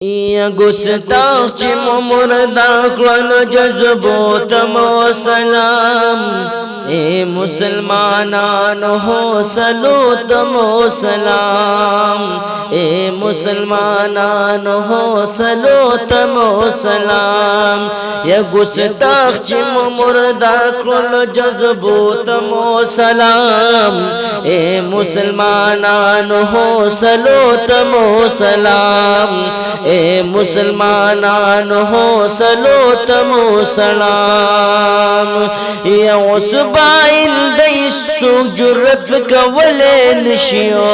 या गुस्ताख ची मुर्दा कल जज्बो तमो सलाम। ए मुसलमानान हो सलो तमो सलाम। ए मुसलमानान हो सलो तमो सलाम। या गुस्ताख ची मुर्दा कल जज्बो तमो सलाम। ए मुसलमानान हो सलो तमो सलाम। ए मुसलमानान हो सलो तमो सलाम। या उसबाइन दैसु जुरत कवले नशियो।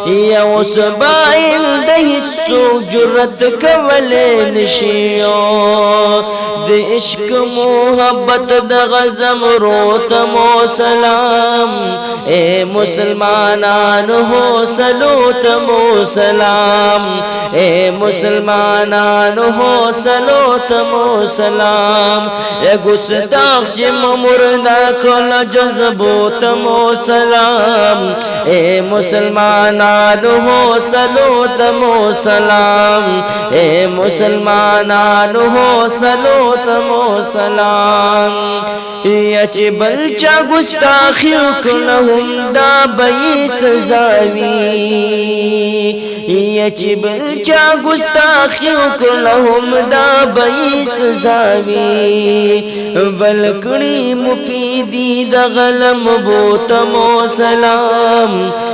या उसबाइन दैसु जुरत कवले नशियो। दे इश्क मोहब्बत द गज़म रो तमो सलाम। ए मुसलमानान हो सलो तमो सलाम। ए मुसलमानान हो सलो तमो सलाम। ए गुस्ताख ची मुर्दा कल जज्बो तमो सलाम। ए मुसलमानान हो सलो तमो सलाम। ए मुसलमानान हो सलो तमो सलाम। याची बलचा गुस्ताखियों कलहुम दा बई सजावी। याची बलचा गुस्ताखियों कलहुम दा बई सजावी। बलकड़ी मुफीदी दगलम बो तमो सलाम।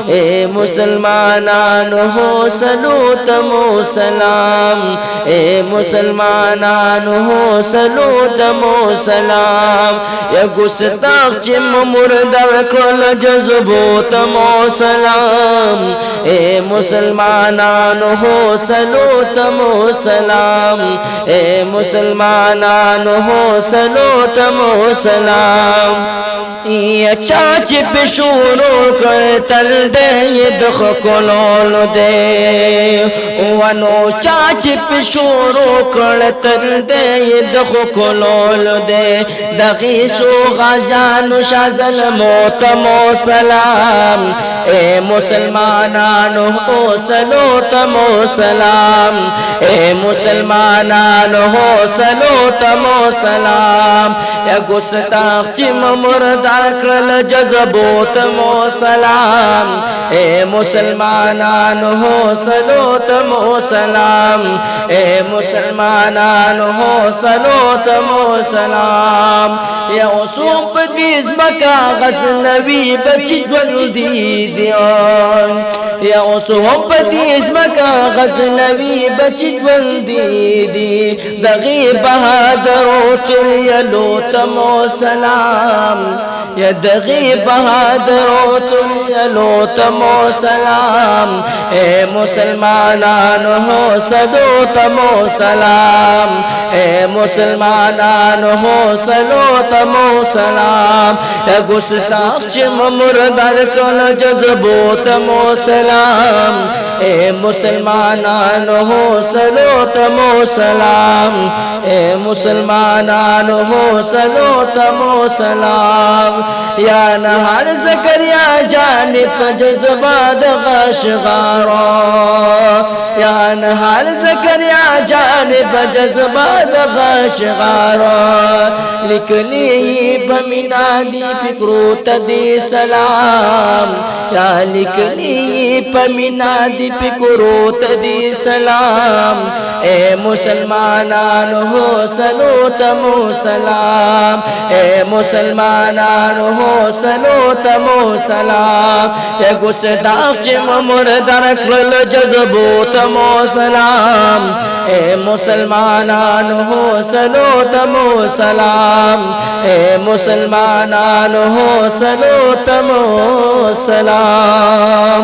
ए मुसलमानान हो सलो तमो सलाम। ए मुसलमानान हो सलो तमो सलाम। या गुस्ताख ची मुर्दा कल जज्बो तमो सलाम। ए मुसलमानान हो सलो तमो सलाम। ए मुसलमानान हो सलो तमो सलाम। या चाच पिशूरो कर तर दे ये दुख कोलोल दे। वनो चाच पिशूरो कर तर दे ये दुख कोलोल दे। दगीसो गजानु शाजल मोतमो सलाम। ए मुसलमानान हो सलो तमो सलाम। ए मुसलमानान हो सलो तमो सलाम। या गुस्ताख ची मुर्दा कल जज्बो तमो सलाम। ए मुसलमानान हो सलो तमो सलाम। ए मुसलमानान हो सलो तमो सलाम। या उसुप दीज मका गज़नवी बची ज्वल्दी दियान। या उसुप दीज मका गज़नवी बची ज्वल्दी दी। दगी बहादरो तुयलो तमो सलाम। या दगी बहादरो तुयलो तमो सलाम। ए मुसलमानान हो सलो तमो सलाम। ए मुसलमानान हो सलो तमो सलाम। या गुस्ताख ची मुर्दा कल जज्बो तमो सलाम। ए मुसलमानान हो सलो तमो सलाम। ए मुसलमानान हो सलो तमो सलाम। या नहार ज़करिया जानिब जज्बा दगशगारो। या नहार ज़करिया जानिब जज्बा दगशगारो। लिखली पमिनादी फिक्रो तदे सलाम। या लिखली पमिनादी फिक्रो तदे सलाम। ए मुसलमानान हो सलो तमो सलाम। ए मुसलमानान हो सलो तमो सलाम। ए गुस्ताख ची मुर्दा कल जज्बो तमो सलाम। ए मुसलमानान हो सलो तमो सलाम। ए मुसलमानान हो सलो तमो सलाम।